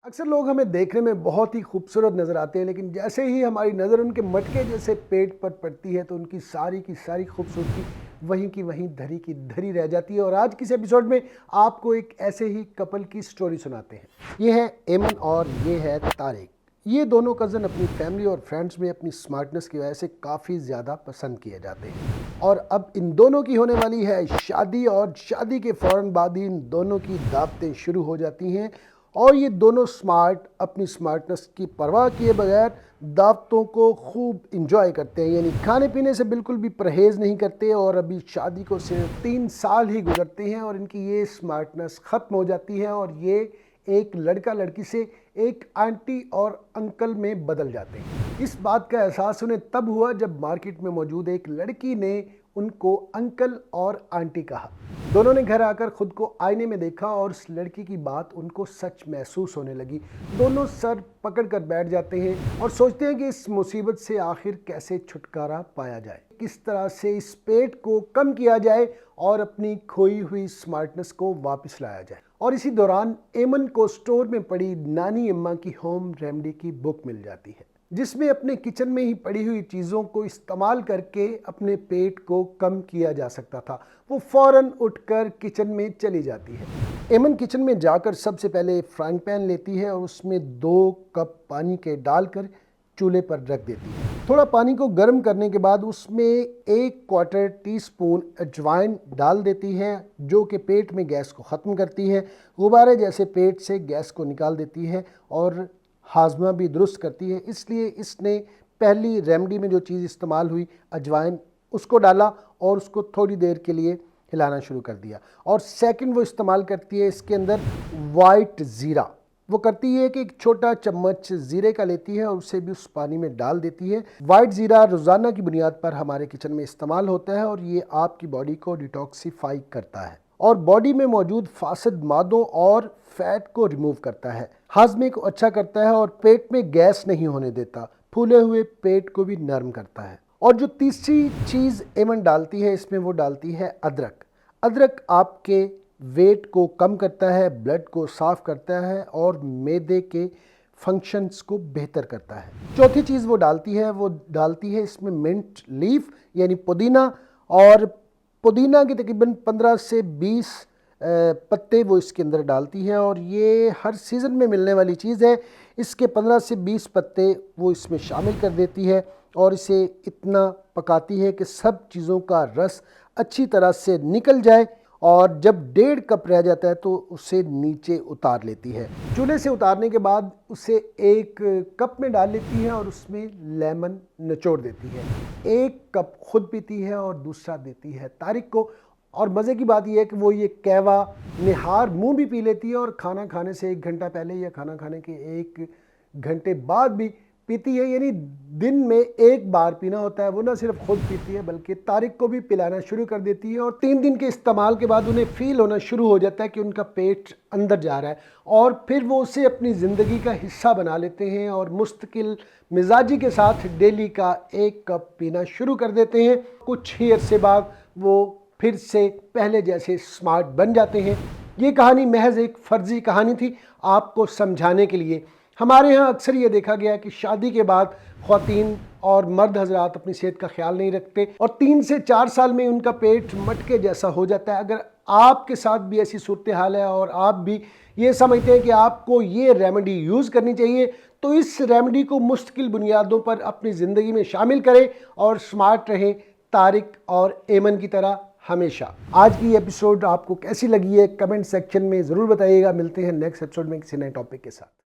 अक्सर लोग हमें देखने में बहुत ही खूबसूरत नज़र आते हैं, लेकिन जैसे ही हमारी नज़र उनके मटके जैसे पेट पर पड़ती है तो उनकी सारी की सारी खूबसूरती वहीं की वहीं धरी की धरी रह जाती है। और आज किस एपिसोड में आपको एक ऐसे ही कपल की स्टोरी सुनाते हैं। ये है एमन और ये है तारिक। ये दोनों कज़न अपनी फैमिली और फ्रेंड्स में अपनी स्मार्टनेस की वजह से काफ़ी ज़्यादा पसंद किए जाते हैं। और अब इन दोनों की होने वाली है शादी, और शादी के फ़ौरन बाद ही इन दोनों की दावतें शुरू हो जाती हैं। और ये दोनों अपनी स्मार्टनेस की परवाह किए बगैर दावतों को खूब इंजॉय करते हैं, यानी खाने पीने से बिल्कुल भी परहेज़ नहीं करते। और अभी शादी को सिर्फ 3 साल ही गुजरते हैं और इनकी ये स्मार्टनेस ख़त्म हो जाती है और ये एक लड़का लड़की से एक आंटी और अंकल में बदल जाते हैं। इस बात का एहसास उन्हें तब हुआ जब मार्केट में मौजूद एक लड़की ने उनको अंकल और आंटी कहा। दोनों ने घर आकर खुद को आईने में देखा और उस लड़की की बात उनको सच महसूस होने लगी। दोनों सर पकड़ कर बैठ जाते हैं और सोचते हैं कि इस मुसीबत से आखिर कैसे छुटकारा पाया जाए, किस तरह से इस पेट को कम किया जाए और अपनी खोई हुई स्मार्टनेस को वापस लाया जाए। और इसी दौरान एमन को स्टोर में पड़ी नानी अम्मा की होम रेमेडी की बुक मिल जाती है, जिसमें अपने किचन में ही पड़ी हुई चीज़ों को इस्तेमाल करके अपने पेट को कम किया जा सकता था। वो फ़ौरन उठकर किचन में चली जाती है। एमन किचन में जाकर सबसे पहले फ्राइंग पैन लेती है और उसमें 2 कप पानी के डालकर चूल्हे पर रख देती है। थोड़ा पानी को गर्म करने के बाद उसमें 1/4 टीस्पून अजवाइन डाल देती है, जो कि पेट में गैस को ख़त्म करती है, गुब्बारे जैसे पेट से गैस को निकाल देती है और हाजमा भी दुरुस्त करती है। इसलिए इसने पहली रेमेडी में जो चीज़ इस्तेमाल हुई अजवाइन, उसको डाला और उसको थोड़ी देर के लिए हिलाना शुरू कर दिया। और सेकंड वो इस्तेमाल करती है इसके अंदर वाइट ज़ीरा। वो करती है कि एक छोटा चम्मच ज़ीरे का लेती है और उसे भी उस पानी में डाल देती है। वाइट ज़ीरा रोज़ाना की बुनियाद पर हमारे किचन में इस्तेमाल होता है और ये आपकी बॉडी को डिटॉक्सीफाई करता है और बॉडी में मौजूद फासिद मादों और फैट को रिमूव करता है, हाजमे को अच्छा करता है और पेट में गैस नहीं होने देता, फूले हुए पेट को भी नरम करता है। और जो तीसरी चीज़ एमन डालती है इसमें, वो डालती है अदरक। अदरक आपके वेट को कम करता है, ब्लड को साफ़ करता है और मैदे के फंक्शंस को बेहतर करता है। चौथी चीज़ वो डालती है इसमें मिंट लीफ यानी पुदीना। और पुदीना के तकरीबन 15 से 20 पत्ते वो इसके अंदर डालती है और ये हर सीज़न में मिलने वाली चीज़ है। इसके 15 से 20 पत्ते वो इसमें शामिल कर देती है और इसे इतना पकाती है कि सब चीज़ों का रस अच्छी तरह से निकल जाए। और जब 1.5 कप रह जाता है तो उसे नीचे उतार लेती है। चूल्हे से उतारने के बाद उसे 1 कप में डाल लेती है और उसमें लेमन निचोड़ देती है। 1 कप खुद पीती है और दूसरा देती है तारिक को। और मज़े की बात यह है कि वो ये कहवा निहार मुंह भी पी लेती है और खाना खाने से 1 घंटा पहले या खाना खाने के 1 घंटे बाद भी पीती है, यानी दिन में 1 बार पीना होता है। वो ना सिर्फ खुद पीती है बल्कि तारिक को भी पिलाना शुरू कर देती है। और 3 दिन के इस्तेमाल के बाद उन्हें फ़ील होना शुरू हो जाता है कि उनका पेट अंदर जा रहा है और फिर वो उसे अपनी ज़िंदगी का हिस्सा बना लेते हैं और मुस्तकिल मिजाजी के साथ डेली का 1 कप पीना शुरू कर देते हैं। कुछ ही अरसे बाद वो फिर से पहले जैसे स्मार्ट बन जाते हैं। ये कहानी महज एक फ़र्जी कहानी थी आपको समझाने के लिए। हमारे यहाँ अक्सर ये देखा गया है कि शादी के बाद ख़वातीन और मर्द हजरात अपनी सेहत का ख्याल नहीं रखते और 3 से 4 साल में उनका पेट मटके जैसा हो जाता है। अगर आपके साथ भी ऐसी सूरत हाल है और आप भी ये समझते हैं कि आपको ये रेमेडी यूज़ करनी चाहिए, तो इस रेमेडी को मुस्तकिल बुनियादों पर अपनी ज़िंदगी में शामिल करें और स्मार्ट रहें, तारिक और एमन की तरह हमेशा। आज की एपिसोड आपको कैसी लगी है कमेंट सेक्शन में ज़रूर बताइएगा। मिलते हैं नेक्स्ट एपिसोड में किसी नए टॉपिक के साथ।